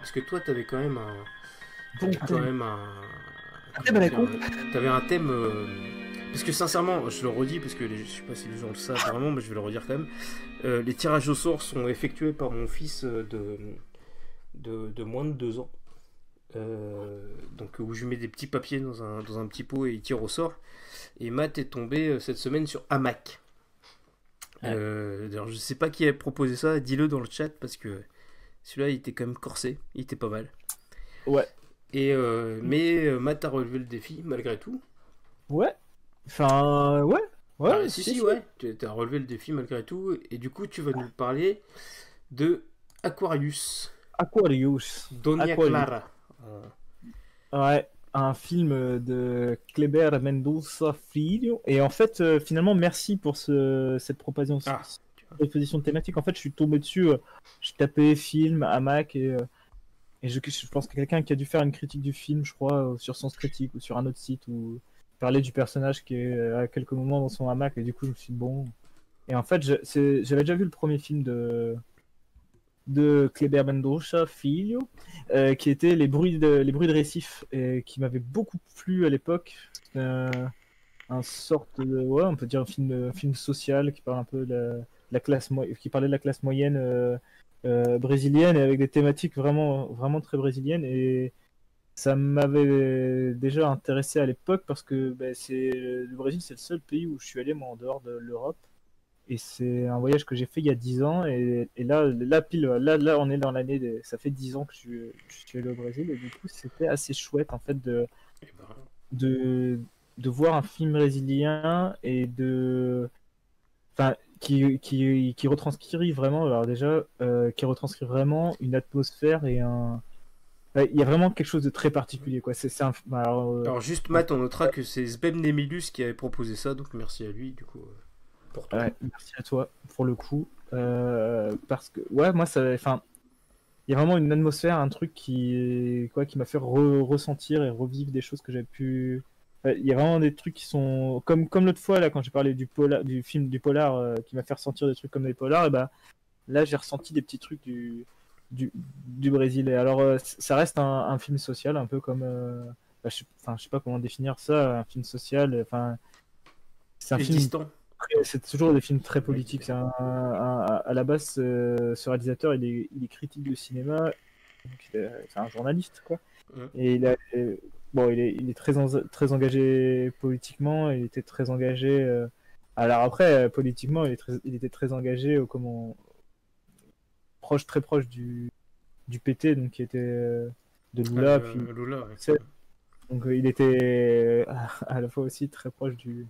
parce que toi, t'avais quand même un, Bon t'avais quand thème. même un, Thème comment à la dire, con. t'avais un thème. Parce que sincèrement, je le redis parce que je sais pas si les gens le savent vraiment, mais je vais le redire quand même. Les tirages au sort sont effectués par mon fils de moins de 2 ans. Donc où je mets des petits papiers dans un petit pot et il tire au sort. Et Matt est tombé cette semaine sur Hamac. Ouais. Alors je sais pas qui a proposé ça, dis-le dans le chat parce que celui-là il était quand même corsé, il était pas mal. Ouais. Mais Matt a relevé le défi malgré tout. Ouais. Enfin, ouais. Ouais, Ah, si si, si si. ouais, tu as relevé le défi malgré tout et du coup tu vas nous parler de Aquarius, Aquarius. Doña Aquarius. Clara. Euh, Ouais. Un film de Kleber Mendoza Filho. Et en fait, finalement, merci pour cette Ah, tu vois. proposition de thématique. En fait, je suis tombé dessus. Je tapais film, hamac et je pense que quelqu'un qui a dû faire une critique du film, je crois, sur Sens Critique ou sur un autre site où il parlait du personnage qui est à quelques moments dans son hamac. Et du coup, je me suis dit, bon. Et en fait, j'avais déjà vu le premier film de Kleber Mendonça Filho, qui était les bruits de récif, et qui m'avait beaucoup plu à l'époque. Un sorte de, ouais, on peut dire un film social qui parle un peu de la qui parlait de la classe moyenne brésilienne, et avec des thématiques vraiment, vraiment très brésiliennes. Et ça m'avait déjà intéressé à l'époque parce que ben, le Brésil, c'est le seul pays où je suis allé moi en dehors de l'Europe. Et c'est un voyage que j'ai fait il y a 10 ans. Et là, pile, là, on est dans l'année. Ça fait 10 ans que je suis allé au Brésil. Et du coup, c'était assez chouette, en fait, Eh ben, de, de voir un film brésilien et enfin, qui retranscrit vraiment. Alors, déjà, qui retranscrit vraiment une atmosphère et un. Ouais, il y a vraiment quelque chose de très particulier, quoi. C'est un. Alors, alors juste Matt, on notera que c'est Sbem Nemilus qui avait proposé ça, donc merci à lui du coup pour toi. ouais, merci à toi pour le coup. Parce que, ouais, moi, ça. Enfin, il y a vraiment une atmosphère, un truc qui m'a fait ressentir et revivre des choses que j'avais pu. Ouais, il y a vraiment des trucs qui sont comme l'autre fois là quand j'ai parlé du film du polar qui m'a fait ressentir des trucs comme des polars. Et ben là j'ai ressenti des petits trucs du Brésil. Et alors ça reste un film social un peu comme bah, enfin je sais pas comment définir ça, un film social. Enfin c'est un film. Existant, C'est toujours des films très on va politiques. dire. À la base, ce réalisateur, il est critique de cinéma, donc c'est un journaliste, quoi. Hum. Et bon, il est très engagé politiquement, il était très engagé. Alors après, politiquement, il était très engagé très proche du PT, donc qui était de Ah, Lula, puis Lula, ouais. donc il était à la fois aussi très proche du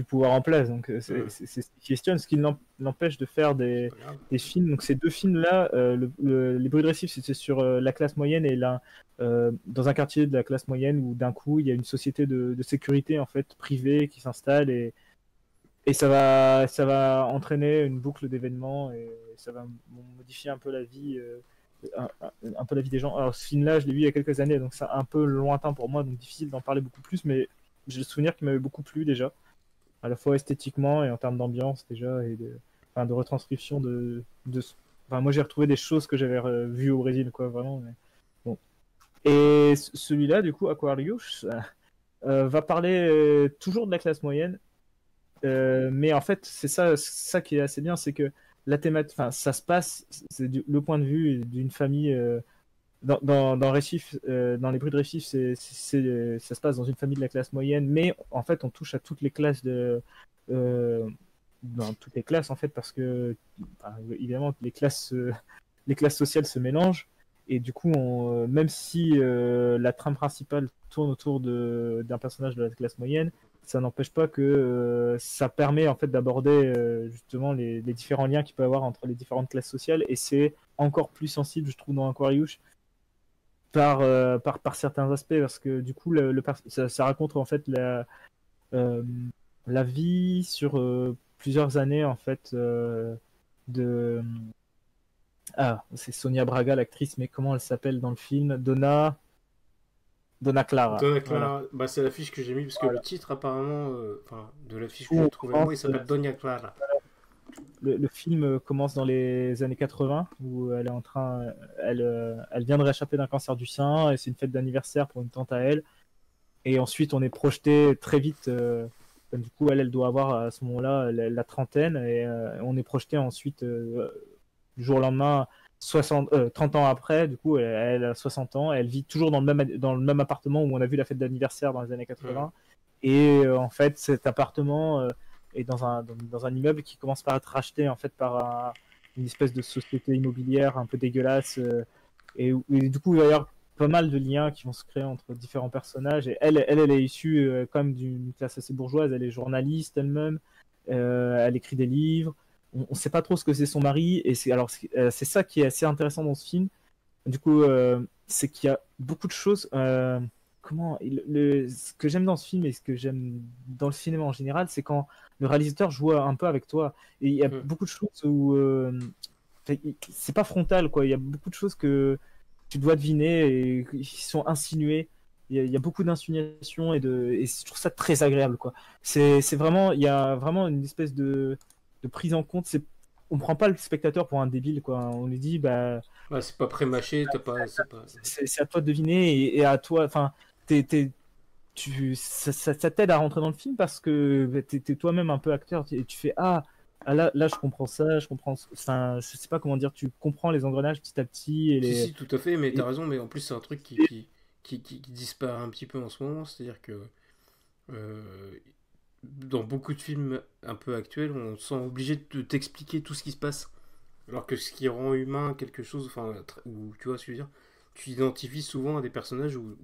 pouvoir en place. Donc Hum. c'est ce qui questionne, ce qui l'empêche de faire C'est pas grave. des films. Donc ces deux films-là, Les Bruits de Récif, c'était sur la classe moyenne et là, dans un quartier de la classe moyenne où d'un coup il y a une société de sécurité en fait privée qui s'installe et ça va entraîner une boucle d'événements et ça va modifier un peu la vie. Un peu la vie des gens. Alors ce film-là, je l'ai vu il y a quelques années, donc c'est un peu lointain pour moi, donc difficile d'en parler beaucoup plus, mais j'ai le souvenir qu'il m'avait beaucoup plu déjà à la fois esthétiquement et en termes d'ambiance déjà et enfin, de retranscription enfin, moi j'ai retrouvé des choses que j'avais vues au Brésil quoi vraiment mais bon. Et celui-là du coup Aquarius va parler toujours de la classe moyenne mais en fait c'est ça qui est assez bien, c'est que la thématique, enfin ça se passe, c'est le point de vue d'une famille dans Récif, dans les bruits de Récif, ça se passe dans une famille de la classe moyenne, mais en fait, on touche à toutes les classes euh, dans toutes les classes en fait, parce que bah, évidemment, les classes sociales se mélangent, et du coup, même si la trame principale tourne autour d'un personnage de la classe moyenne, ça n'empêche pas que ça permet en fait d'aborder justement les différents liens qu'il peut y avoir entre les différentes classes sociales, et c'est encore plus sensible, je trouve, dans Aquarius par certains aspects, parce que du coup, ça raconte en fait euh, la vie sur plusieurs années en fait de. Ah, c'est Sonia Braga, l'actrice, mais comment elle s'appelle dans le film? Donna Clara. Donna Voilà. Clara, bah, c'est l'affiche que j'ai mis parce que le Voilà. titre apparemment, enfin de Du l'affiche que coup, j'ai en trouvé à moi, il France, s'appelle Doña Clara. le film commence dans les années 80 où elle est en train, elle vient de réchapper d'un cancer du sein et c'est une fête d'anniversaire pour une tante à elle. Et ensuite, on est projeté très vite. Du coup, elle doit avoir à ce moment-là la trentaine et on est projeté ensuite du jour au lendemain, 30 ans après. Du coup, elle a 60 ans. Elle vit toujours dans le même appartement où on a vu la fête d'anniversaire dans les années 80. Et en fait, cet appartement est dans un immeuble qui commence par être racheté en fait par une espèce de société immobilière un peu dégueulasse. Et du coup, il va y avoir pas mal de liens qui vont se créer entre différents personnages. Et elle est issue quand même d'une classe assez bourgeoise. Elle est journaliste elle-même. Elle écrit des livres. On ne sait pas trop ce que c'est son mari. Et c'est ça qui est assez intéressant dans ce film. Du coup, c'est qu'il y a beaucoup de choses. Ce que j'aime dans ce film et ce que j'aime dans le cinéma en général, c'est quand le réalisateur joue un peu avec toi. Et il y a beaucoup de choses où c'est pas frontal, quoi. Il y a beaucoup de choses que tu dois deviner et qui sont insinuées. Il y a beaucoup d'insinuations et je trouve ça très agréable, quoi. C'est vraiment, il y a vraiment une espèce de prise en compte. On prend pas le spectateur pour un débile, quoi. On lui dit, bah, Ouais, c'est pas pré-mâché, c'est à toi de deviner et à toi, enfin, ça t'aide à rentrer dans le film parce que bah, t'es toi-même un peu acteur et tu fais là je comprends ça, je comprends, enfin, je sais pas comment dire, tu comprends les engrenages petit à petit Si, tout à fait, mais t'as et- raison, mais en plus, c'est un truc qui disparaît un petit peu en ce moment, c'est-à-dire que euh, dans beaucoup de films un peu actuels, on se sent obligé de t'expliquer tout ce qui se passe. Alors que ce qui rend humain quelque chose, enfin, ou tu vois ce que je veux dire, tu identifies souvent à des personnages où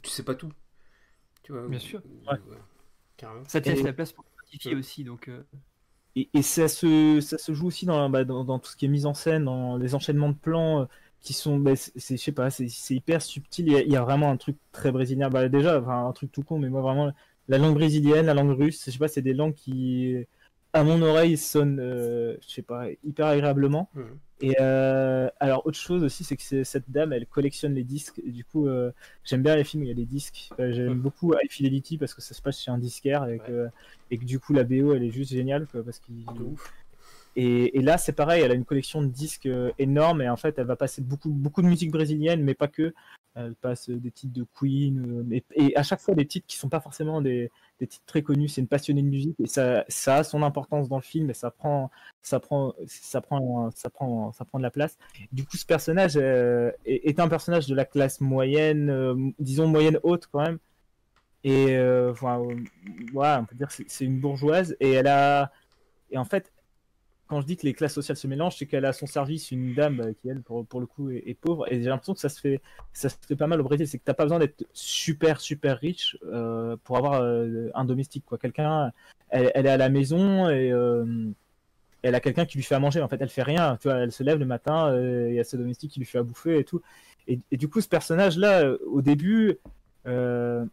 tu sais pas tout, tu vois, Bien sûr. Ouais. ouais, carrément. Ça te laisse Et, la place pour identifier Ouais. aussi. Donc, et ça se joue aussi dans tout ce qui est mise en scène, dans les enchaînements de plans qui sont, bah, je sais pas, c'est hyper subtil. Il y a vraiment un truc très brésilien. Bah, déjà, enfin, un truc tout con, mais moi vraiment, la langue brésilienne, la langue russe, je sais pas, c'est des langues qui, à mon oreille, sonnent, je sais pas, hyper agréablement. Mhm. Et alors, autre chose aussi, c'est que cette dame, elle collectionne les disques. Et du coup, j'aime bien les films où il y a des disques. J'aime beaucoup High Fidelity parce que ça se passe chez un disquaire et que du coup, la BO, elle est juste géniale, quoi, parce qu'il De ouf. et là, c'est pareil, elle a une collection de disques énorme et en fait, elle va passer beaucoup de musique brésilienne, mais pas que. Elle passe des titres de Queen, et à chaque fois des titres qui sont pas forcément des titres très connus. C'est une passionnée de musique et ça a son importance dans le film et ça prend de la place. Du coup, ce personnage est un personnage de la classe moyenne, disons moyenne haute quand même. Et enfin, voilà, on peut dire que c'est une bourgeoise et en fait, quand je dis que les classes sociales se mélangent, c'est qu'elle a à son service une dame qui, elle, pour le coup, est pauvre. Et j'ai l'impression que ça se fait pas mal au Brésil. C'est que t'as pas besoin d'être super riche pour avoir un domestique, quoi. Quelqu'un, elle est à la maison et elle a quelqu'un qui lui fait à manger. En fait, elle fait rien. Tu vois, elle se lève le matin, il y a ce domestique qui lui fait à bouffer et tout. Et du coup, ce personnage-là, au début, euh,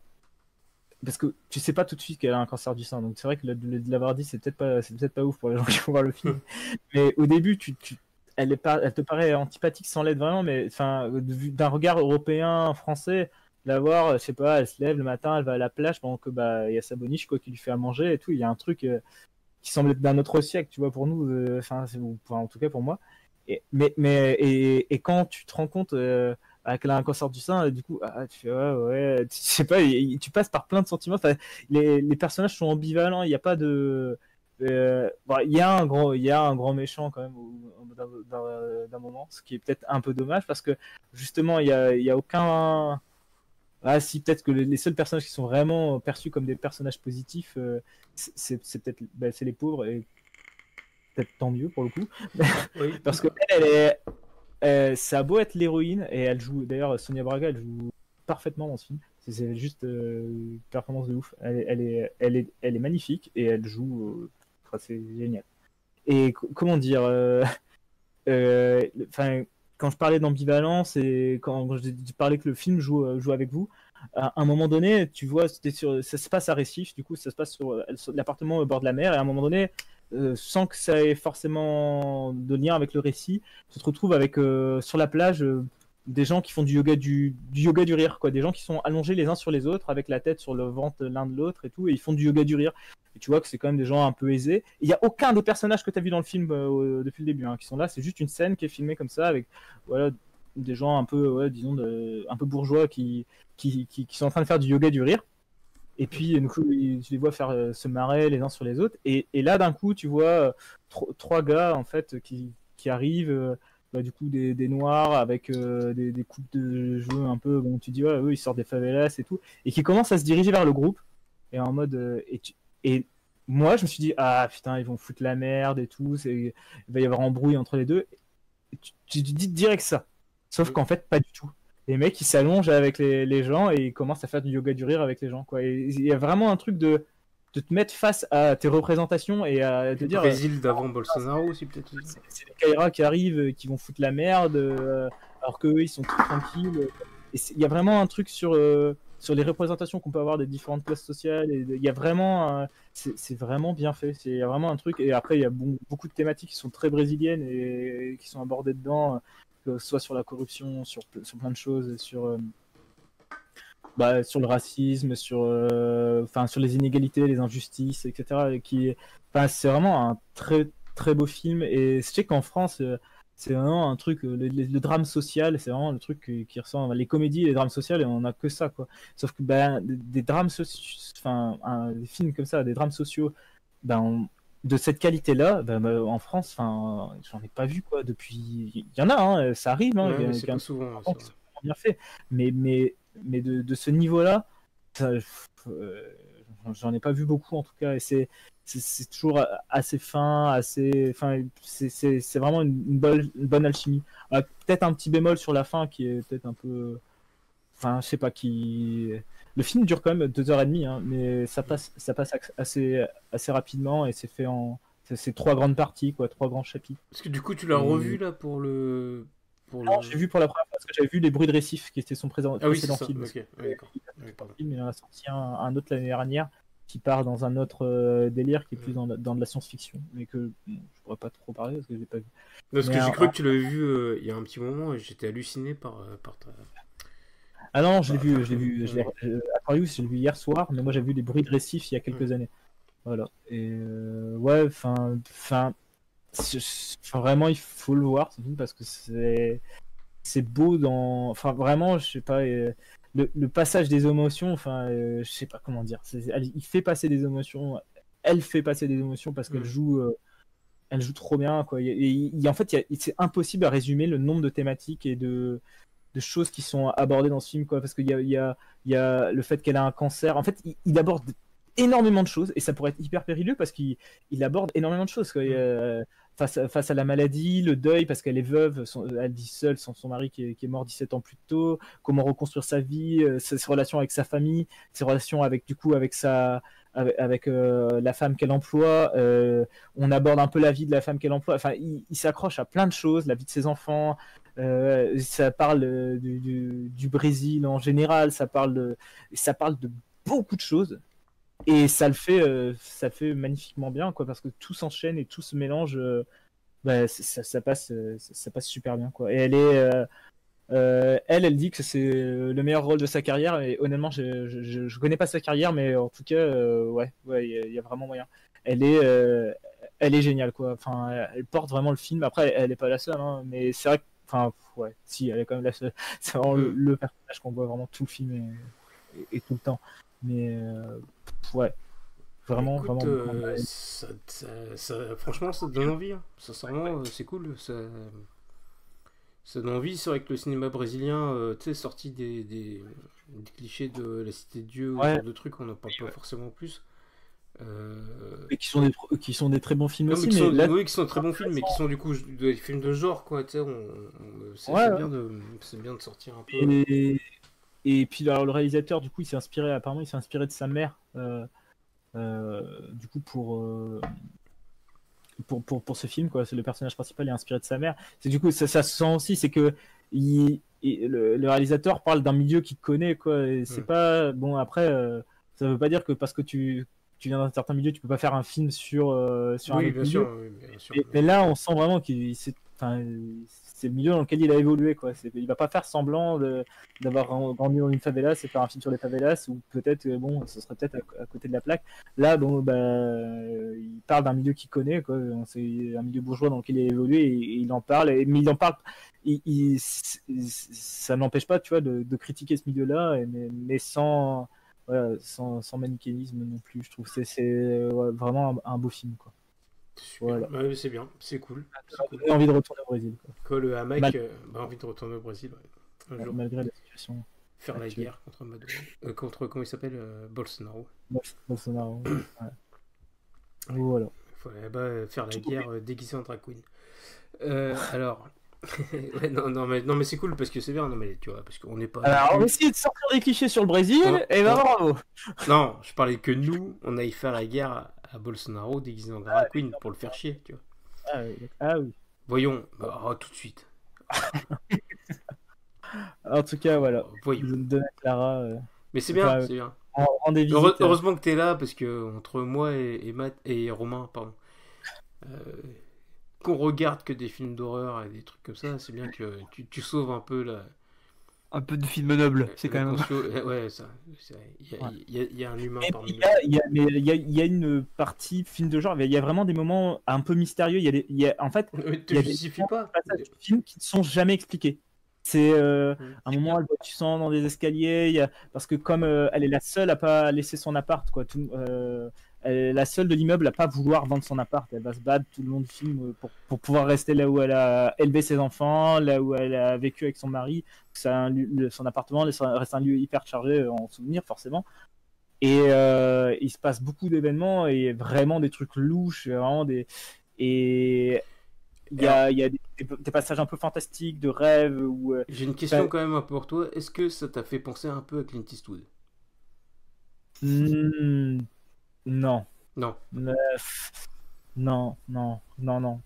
parce que tu sais pas tout de suite qu'elle a un cancer du sein, donc c'est vrai que de l'avoir dit, c'est peut-être pas ouf pour les gens qui vont voir le film. Mais au début, elle te paraît antipathique sans l'être vraiment, mais enfin, d'un regard européen, français, la voir, je sais pas, elle se lève le matin, elle va à la plage pendant que bah il y a sa boniche quoi qui lui fait à manger et tout. Il y a un truc qui semble être d'un autre siècle, tu vois, pour nous, enfin, en tout cas pour moi. Et quand tu te rends compte qu'elle a un cancer du sein, du coup, tu fais ouais, tu sais pas, tu passes par plein de sentiments. Enfin, les personnages sont ambivalents, il n'y a pas de. Bon, il y a un grand méchant quand même d'un moment, ce qui est peut-être un peu dommage parce que justement, il y a aucun. Ah, si, peut-être que les seuls personnages qui sont vraiment perçus comme des personnages positifs, c'est peut-être bah, c'est les pauvres et peut-être tant mieux pour le coup. Oui. Parce que elle est, ça a beau être l'héroïne, et elle joue, d'ailleurs, Sonia Braga, elle joue parfaitement dans ce film. C'est juste une performance de ouf. Elle est magnifique et elle joue. Enfin, c'est génial. Et comment dire enfin, quand je parlais d'ambivalence et quand je parlais que le film joue avec vous, à un moment donné, tu vois, ça se passe à Recife, du coup, ça se passe sur l'appartement au bord de la mer, et à un moment donné, sans que ça ait forcément de lien avec le récit, tu te retrouves avec sur la plage des gens qui font du yoga du rire, quoi. Des gens qui sont allongés les uns sur les autres, avec la tête sur le ventre l'un de l'autre et tout, et ils font du yoga du rire. Et tu vois que c'est quand même des gens un peu aisés. Il n'y a aucun des personnages que tu as vu dans le film depuis le début qui sont là. C'est juste une scène qui est filmée comme ça, avec voilà, des gens un peu, disons, un peu bourgeois qui sont en train de faire du yoga du rire. Et puis, du coup, tu les vois faire se marrer les uns sur les autres. Et là, d'un coup, tu vois trois gars, en fait, qui arrivent, du coup, des noirs avec des coupes de cheveux un peu. Bon, tu dis, ouais, eux, ils sortent des favelas et tout. Et qui commencent à se diriger vers le groupe. Et en mode. Et moi, je me suis dit, ah putain, ils vont foutre la merde et tout. Il va y avoir embrouille entre les deux. Et tu te dis direct ça. Sauf qu'en fait, pas du tout. Les mecs, ils s'allongent avec les gens et ils commencent à faire du yoga du rire avec les gens, quoi. Et il y a vraiment un truc de te mettre face à tes représentations et à te dire. Brésil d'avant Bolsonaro aussi, peut-être. C'est les Kaira qui arrivent, qui vont foutre la merde, alors qu'eux, ils sont tout tranquilles. Et il y a vraiment un truc sur les représentations qu'on peut avoir des différentes classes sociales. Et il y a vraiment. C'est vraiment bien fait. Il y a vraiment un truc. Et après, il y a beaucoup de thématiques qui sont très brésiliennes et qui sont abordées dedans. Soit sur la corruption, sur plein de choses, sur le racisme, sur les inégalités, les injustices, etc. C'est vraiment un très très beau film. Et je sais qu'en France, c'est vraiment un truc, le drame social, c'est vraiment le truc qui ressent les comédies, les drames sociaux, et on a que ça, quoi. Sauf que des drames sociaux, des films comme ça, des drames sociaux, de cette qualité-là, en France, j'en ai pas vu, quoi, depuis. Il y en a, ça arrive, ouais, c'est pas souvent. Bien fait, mais de ce niveau-là, j'en ai pas vu beaucoup en tout cas, et c'est toujours assez fin, c'est vraiment une bonne alchimie. Peut-être un petit bémol sur la fin qui est peut-être un peu, je sais pas qui. Le film dure quand même 2h30, mais ça passe assez rapidement et c'est fait c'est 3 grandes parties, quoi, 3 grands chapitres. Est-ce que du coup tu l'as revu là pour le. Non, j'ai vu pour la première fois parce que j'avais vu Les Bruits de Récif qui était son précédent film. Okay. Ouais, d'accord. Il en a sorti un autre l'année dernière qui part dans un autre délire qui est plus dans de la science-fiction, mais que je pourrais pas trop parler parce que je l'ai pas vu. Parce que j'ai cru que tu l'avais vu il y a un petit moment et j'étais halluciné par ta. Ah non, je l'ai vu. Aquarius, je l'ai vu hier soir, mais moi j'ai vu Les Bruits de Récif il y a quelques années. Voilà. Et vraiment, il faut le voir ce film parce que c'est beau dans. Enfin, vraiment, je sais pas. Le passage des émotions, je sais pas comment dire. Il fait passer des émotions. Elle fait passer des émotions parce qu'elle joue. Elle joue trop bien, quoi. En fait, c'est impossible à résumer le nombre de thématiques et de choses qui sont abordées dans ce film, quoi. Parce qu'il y a le fait qu'elle a un cancer. En fait, il aborde énormément de choses et ça pourrait être hyper périlleux parce qu'il aborde énormément de choses, quoi. Face à la maladie, le deuil parce qu'elle est veuve, elle vit seule sans son mari qui est mort 17 ans plus tôt, comment reconstruire sa vie, ses relations avec sa famille, ses relations avec la femme qu'elle emploie, on aborde un peu la vie de la femme qu'elle emploie, il s'accroche à plein de choses, la vie de ses enfants, ça parle du Brésil en général, ça parle de beaucoup de choses. Et ça le fait magnifiquement bien, quoi, parce que tout s'enchaîne et tout se mélange. Ça passe super bien, quoi. Et elle dit que c'est le meilleur rôle de sa carrière. Et honnêtement, je connais pas sa carrière, mais en tout cas, il y a vraiment moyen. Elle est géniale, quoi. Elle porte vraiment le film. Après, elle est pas la seule, mais c'est vrai que, si, elle est quand même la seule. C'est vraiment le personnage qu'on voit vraiment tout le film et tout le temps. Mais vraiment, écoute, vraiment. Franchement, ça te donne envie. Sincèrement, c'est cool. Ça donne envie. C'est vrai que le cinéma brésilien, sorti des clichés de la Cité de Dieu, ou de trucs, on n'en parle pas forcément plus. Et qui sont des très bons films aussi. Oui, qui sont très bons films, mais qui sont du coup des films de genre, quoi. C'est bien de sortir un peu. Et puis alors, le réalisateur, du coup, apparemment, il s'est inspiré de sa mère, du coup, pour ce film, quoi. C'est le personnage principal est inspiré de sa mère. Du coup, ça se sent aussi, c'est que le réalisateur parle d'un milieu qu'il connaît, quoi. Et c'est pas bon. Après, ça veut pas dire que parce que tu viens d'un certain milieu, tu peux pas faire un film sur un autre milieu. Mais là, on sent vraiment qu'il enfin, c'est le milieu dans lequel il a évolué, quoi. Il va pas faire semblant d'avoir grandi dans une favela, c'est faire un film sur les favelas, ou peut-être, bon, ce serait peut-être à côté de la plaque. Là, bon, bah, il parle d'un milieu qu'il connaît, quoi. C'est un milieu bourgeois dans lequel il a évolué, et il en parle, mais il en parle. Ça n'empêche pas, tu vois, de critiquer ce milieu-là, mais sans, voilà, sans manichéisme non plus. Je trouve que c'est ouais, vraiment un beau film, quoi. Super. Voilà. Ouais, c'est bien, c'est cool. C'est cool. J'ai envie de retourner au Brésil, quoi. Quoi, le hamac, Mal- envie de retourner au Brésil, ouais. Un jour. Malgré la situation Faire la actuelle. guerre contre Maduro. Comment il s'appelle Bolsonaro. Bolsonaro. Ouais. Voilà. Faut là-bas faire la guerre déguisée en drag queen. Alors. Ouais, non, mais c'est cool parce que c'est bien. Non, mais tu vois, parce qu'on n'est pas. Alors, on va essayer de sortir des clichés sur le Brésil, Ouais, et ben ouais. bravo. Non, je parlais que nous, on aille faire la guerre à Bolsonaro déguisé en drag queen pour le faire chier, tu vois. Ah oui. Ah oui. Voyons, bah, tout de suite. En tout cas, voilà. Voyons. Donna Clara. Mais c'est bien, Enfin, c'est bien. rendez visite. Heureusement que t'es là parce que entre moi et Matt et Romain, pardon, qu'on regarde que des films d'horreur et des trucs comme ça, c'est bien que tu sauves un peu la. Un peu de film noble, c'est la quand même. Ouais, ça. Il y a un humain Mais parmi il nous. y a, il y a une partie film de genre, il y a vraiment des moments un peu mystérieux. En fait, Ne il te y a des justifie pas. passages du film qui ne sont jamais expliqués. C'est Mm. un moment, elle voit du sang dans des escaliers, parce que comme elle est la seule à pas laisser son appart, quoi. Elle est la seule de l'immeuble à pas vouloir vendre son appart. Elle va se battre tout le long du film pour pouvoir rester là où elle a élevé ses enfants, là où elle a vécu avec son mari. Son appartement reste un lieu hyper chargé en souvenirs, forcément. Et il se passe beaucoup d'événements et vraiment des trucs louches, vraiment et il y a des passages un peu fantastiques de rêves où J'ai une question quand même pour toi. Est-ce que ça t'a fait penser un peu à Clint Eastwood? hmm, non. Non. Euh, non, non, non, non.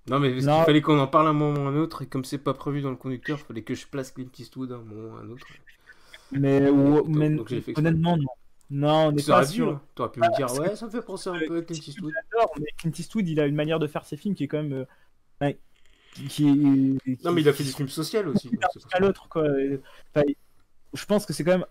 Non, mais parce Non. qu'il fallait qu'on en parle un moment ou un autre, et comme c'est pas prévu dans le conducteur, il fallait que je place Clint Eastwood un moment ou un autre. Mais, Donc j'ai fait exprès. honnêtement, non. Non, on n'est Ça pas aurait dû, sûr. hein. T'aurais pu me dire, parce ouais, que ça me fait penser un peu à Clint Eastwood. J'adore, mais Clint Eastwood, il a une manière de faire ses films qui est quand même ouais, Non, mais il a fait des films sociaux aussi. donc c'est pour à ça. l'autre, quoi. Enfin, je pense que c'est quand même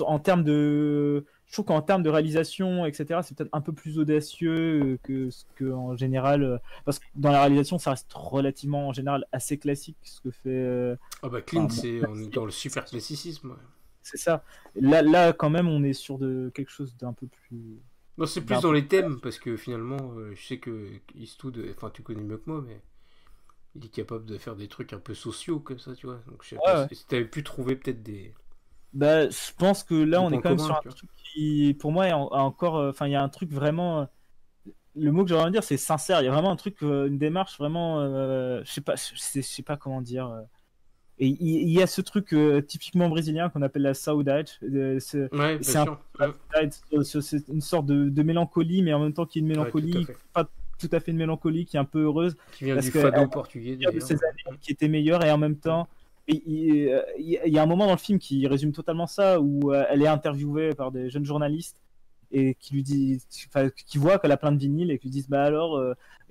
en termes de, je trouve qu'en termes de réalisation, etc., c'est peut-être un peu plus audacieux que ce que en général, parce que dans la réalisation, ça reste relativement en général assez classique ce que fait. Ah bah Clint, Enfin, bon, on est dans le super classicisme. Ouais. c'est ça. Là, quand même, on est sur quelque chose d'un peu plus. Non, c'est plus dans les thèmes, parce que finalement, je sais que Eastwood, enfin tu connais mieux que moi, mais il est capable de faire des trucs un peu sociaux comme ça, tu vois. Donc je sais pas si t'avais pu trouver peut-être des. Bah, je pense que là, Des on est points quand même communs, sur un tu vois. truc qui, pour moi, a encore. Enfin, il y a un truc vraiment. Le mot que j'aurais envie de dire, c'est sincère. Il y a vraiment un truc, une démarche vraiment. Je sais pas comment dire. Et il y a ce truc typiquement brésilien qu'on appelle la saudade. C'est Ouais, bien c'est un sûr. c'est une sorte de mélancolie, mais en même temps qui est une Ouais, tout à mélancolie, fait. pas tout à fait une mélancolie, qui est un peu heureuse, Qui vient parce du que fado portugais de d'ailleurs. ces années qui étaient meilleures et en même temps. Il y a un moment dans le film qui résume totalement ça où elle est interviewée par des jeunes journalistes et qui lui disent, enfin, qui voient qu'elle a plein de vinyles et qui lui disent bah alors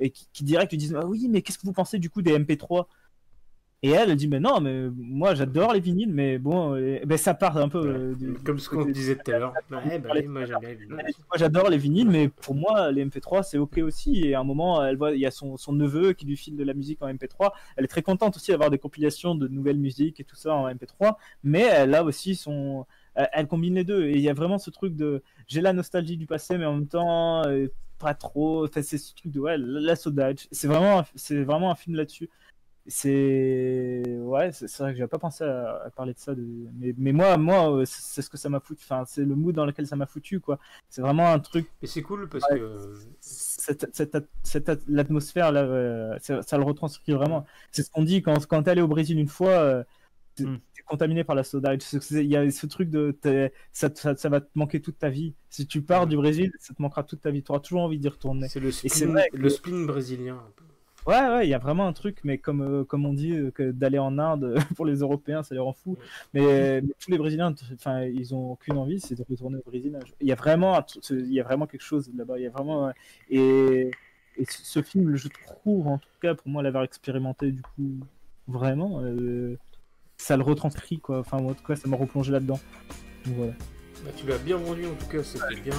et qui direct lui disent ah oui mais qu'est-ce que vous pensez du coup des MP3 et elle dit mais non mais moi j'adore les vinyles mais bon ben ça part un peu Comme ce qu'on disait tout à l'heure. Ouais, bah, oui, moi j'aime bien les vinyles. moi j'adore les vinyles, mais pour moi, les MP3 c'est ok aussi. Et à un moment, elle voit, il y a son neveu qui lui file de la musique en MP3. Elle est très contente aussi d'avoir des compilations de nouvelles musiques et tout ça en MP3. Mais elle a aussi elle combine les deux. Et il y a vraiment ce truc de, j'ai la nostalgie du passé, mais en même temps, pas trop. Enfin, c'est ce truc de, ouais, la saudade. C'est vraiment un film là-dessus. C'est vrai que j'avais pas pensé à parler de ça mais moi c'est ce que ça m'a foutu, enfin c'est le mood dans lequel ça m'a foutu quoi. C'est vraiment un truc, Et c'est cool parce ouais, que. l'atmosphère là, ça le retranscrit vraiment. C'est ce qu'on dit quand t'es allé au Brésil une fois, t'es contaminé par la soda. Il y a ce truc de ça va te manquer toute ta vie. Si tu pars du Brésil, ça te manquera toute ta vie, tu auras toujours envie d'y retourner. C'est le Et c'est spleen, vrai que- le spleen brésilien. Un peu. Ouais, il y a vraiment un truc, mais comme on dit, que d'aller en Inde pour les Européens, ça les rend fous. Mais tous les Brésiliens, enfin, ils ont aucune envie, c'est de retourner au Brésil. Il y a vraiment, il y a vraiment quelque chose là-bas. Il y a vraiment et Et ce film, je trouve, en tout cas, pour moi, l'avoir expérimenté, du coup, vraiment, ça le retranscrit, quoi. Enfin, en tout cas, ça m'a replongé là-dedans. Donc voilà. Bah, tu l'as bien vendu en tout cas, c'était bien.